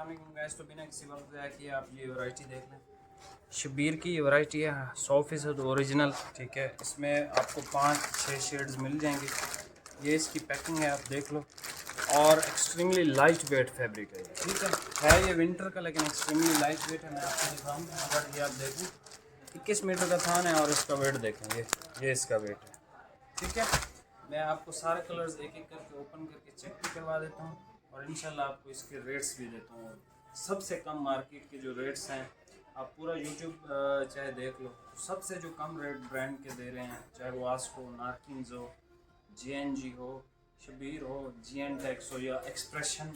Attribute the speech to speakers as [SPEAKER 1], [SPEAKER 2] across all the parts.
[SPEAKER 1] अस्सलाम वालेकुम गाइस। तो बिना किसी वक्त ज़ाया किए आप ये वैरायटी देख लें। शबीर की ये वैरायटी है 100% ओरिजिनल। ठीक है, इसमें आपको 5-6 शेड्स मिल जाएंगे। ये इसकी पैकिंग है, आप देख लो। और एक्सट्रीमली लाइट वेट फैब्रिक है। ठीक है ये विंटर का, लेकिन एक्सट्रीमली लाइट वेट है। मैं आपको दिखाऊँ, अगर ये आप देखें 21 मीटर का थान है और इसका वेट देखें, ये इसका वेट है। ठीक है, मैं आपको सारे कलर्स एक एक करके ओपन करके चेक भी करवा देता हूँ और इंशाल्लाह आपको इसके रेट्स भी देता हूँ। सबसे कम मार्केट के जो रेट्स हैं, आप पूरा यूट्यूब चाहे देख लो, सबसे जो कम रेट ब्रांड के दे रहे हैं, चाहे वो आस्को, नार्किन्स हो, JNG हो, शबीर हो, GN-टेक्स हो या एक्सप्रेशन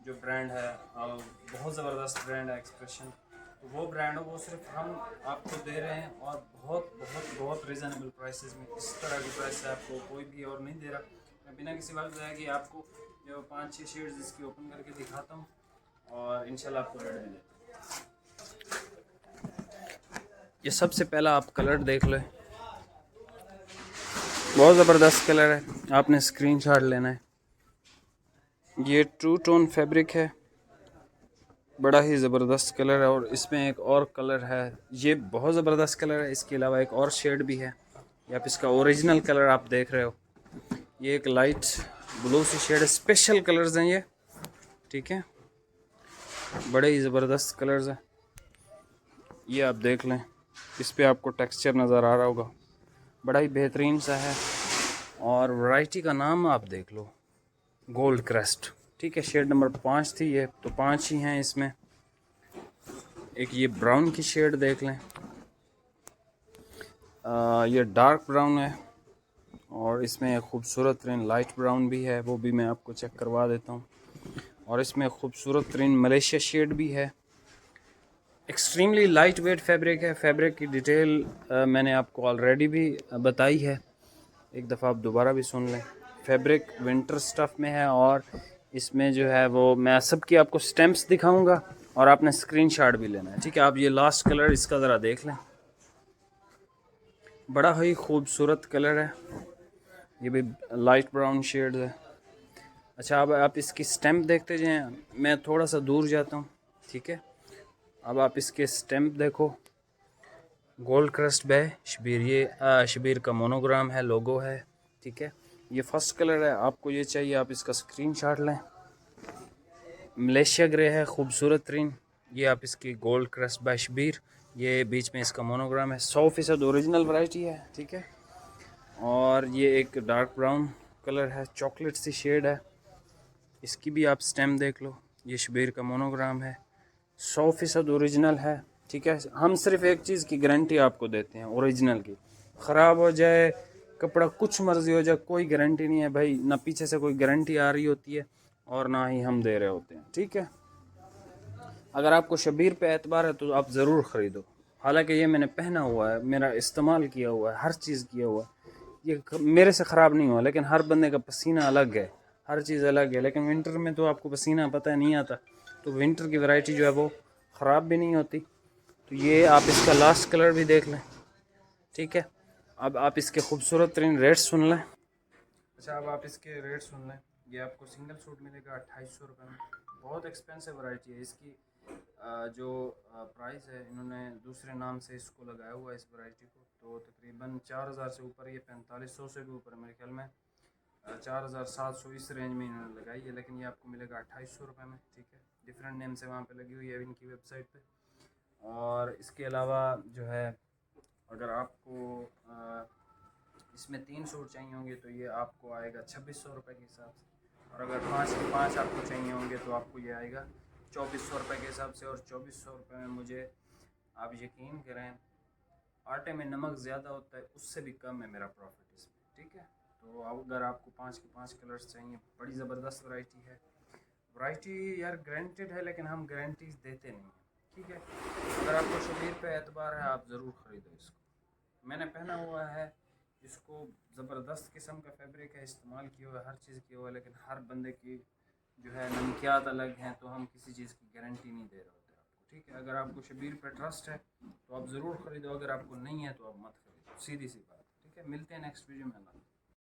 [SPEAKER 1] जो ब्रांड है, बहुत ज़बरदस्त ब्रांड है एक्सप्रेशन। तो वो ब्रांड हो, वो सिर्फ हम आपको दे रहे हैं और बहुत बहुत बहुत रिजनेबल प्राइसेस में। इस तरह की प्राइस आपको कोई भी और नहीं दे रहा। मैं बिना किसी वक्त ज़ाया कि आपको जो 5-6 शेड्स इसकी ओपन करके दिखाता हूँ और इंशाल्लाह आपको रेट भी देता हूँ। ये सबसे पहला आप कलर देख लो, बहुत ज़बरदस्त कलर है, आपने स्क्रीनशॉट लेना है। ये ट्रू टोन फैब्रिक है, बड़ा ही ज़बरदस्त कलर है। और इसमें एक और कलर है, ये बहुत ज़बरदस्त कलर है। इसके अलावा एक और शेड भी है, या आप इसका ओरिजिनल कलर आप देख रहे हो। ये एक लाइट ब्लू सी शेड है, स्पेशल कलर्स हैं ये। ठीक है, बड़े ही ज़बरदस्त कलर्स हैं। ये आप देख लें, इस पे आपको टेक्सचर नज़र आ रहा होगा, बड़ा ही बेहतरीन सा है। और वैरायटी का नाम आप देख लो, गोल्ड क्रस्ट। ठीक है, शेड नंबर 5 थी ये, तो 5 ही हैं इसमें। एक ये ब्राउन की शेड देख लें, ये डार्क ब्राउन है और इसमें एक खूबसूरत तरीन लाइट ब्राउन भी है, वो भी मैं आपको चेक करवा देता हूँ। और इसमें खूबसूरत तरीन मलेशिया शेड भी है। एक्सट्रीमली लाइट वेट फैब्रिक है। फैब्रिक की डिटेल मैंने आपको ऑलरेडी भी बताई है, एक दफ़ा आप दोबारा भी सुन लें। फैब्रिक विंटर स्टफ़ में है और इसमें जो है वो मैं सबकी आपको स्टैम्प्स दिखाऊंगा और आपने स्क्रीनशॉट भी लेना है। ठीक है, आप ये लास्ट कलर इसका ज़रा देख लें, बड़ा ही खूबसूरत कलर है, ये भी लाइट ब्राउन शेड है। अच्छा, अब आप इसकी स्टैम्प देखते जाएं, मैं थोड़ा सा दूर जाता हूँ। ठीक है, अब आप इसके स्टैम्प देखो, गोल्ड क्रस्ट बाय शबीर, ये शबीर का मोनोग्राम है, लोगो है। ठीक है, ये फर्स्ट कलर है, आपको ये चाहिए आप इसका स्क्रीनशॉट लें। मलेशिया ग्रे है, खूबसूरत तरीन। ये आप इसकी गोल्ड क्रस्ट बाय शबीर, ये बीच में इसका मोनोग्राम है, 100% ओरिजिनल वैरायटी है। ठीक है, और ये एक डार्क ब्राउन कलर है, चॉकलेट सी शेड है, इसकी भी आप स्टेम देख लो। ये शबीर का मोनोग्राम है, 100% ओरिजिनल है। ठीक है, हम सिर्फ एक चीज़ की गारंटी आपको देते हैं, ओरिजिनल की। ख़राब हो जाए कपड़ा, कुछ मर्ज़ी हो जाए, कोई गारंटी नहीं है भाई, ना पीछे से कोई गारंटी आ रही होती है और ना ही हम दे रहे होते हैं। ठीक है, अगर आपको शबीर पे एतबार है तो आप ज़रूर ख़रीदो। हालांकि ये मैंने पहना हुआ है, मेरा इस्तेमाल किया हुआ है, हर चीज़ किया हुआ है, ये मेरे से ख़राब नहीं हुआ। लेकिन हर बंदे का पसीना अलग है, हर चीज़ अलग है। लेकिन विंटर में तो आपको पसीना पता नहीं आता, तो विंटर की वैरायटी जो है वो ख़राब भी नहीं होती। तो ये आप इसका लास्ट कलर भी देख लें। ठीक है, अब आप इसके खूबसूरत तरीन रेट्स सुन लें। अच्छा, अब आप इसके रेट सुन लें। ये आपको सिंगल सूट मिलेगा 2800 रुपये में। बहुत एक्सपेंसिव वैरायटी है। इसकी जो प्राइस है, इन्होंने दूसरे नाम से इसको लगाया हुआ है इस वैरायटी को, तो तकरीबन 4000 से ऊपर, ये 4500 से भी ऊपर मेरे ख्याल में 4700 इस रेंज में इन्होंने लगाई है। लेकिन ये आपको मिलेगा 2800 रुपये में। ठीक है, डिफरेंट नेम से वहाँ पे लगी हुई है इनकी वेबसाइट पे। और इसके अलावा जो है, अगर आपको इसमें 3 सूट चाहिए होंगे तो ये आपको आएगा 2600 रुपये के हिसाब से। और अगर 5 के 5 आपको चाहिए होंगे तो आपको ये आएगा 2400 रुपये के हिसाब से। और 2400 रुपये में मुझे आप यकीन करें, आटे में नमक ज़्यादा होता है, उससे भी कम है मेरा प्रॉफिट इसमें। ठीक है, तो अगर आपको 5 के 5 कलर्स चाहिए, बड़ी ज़बरदस्त वैरायटी है। वैरायटी यार ग्रांटेड है, लेकिन हम गारंटीज देते नहीं हैं। ठीक है, अगर आपको शबीर पे एतबार है, आप ज़रूर ख़रीदो इसको। मैंने पहना हुआ है इसको, ज़बरदस्त किस्म का फैब्रिक है, इस्तेमाल किया हुआ है, हर चीज़ किया हुआ है। लेकिन हर बंदे की जो है नमकियात अलग हैं, तो हम किसी चीज़ की गारंटी नहीं दे रहे होते आपको। ठीक है, अगर आपको शबीर पे ट्रस्ट है तो आप ज़रूर ख़रीदो, अगर आपको नहीं है तो आप मत ख़रीदो, सीधी सी बात। ठीक है, मिलते हैं नेक्स्ट वीडियो में।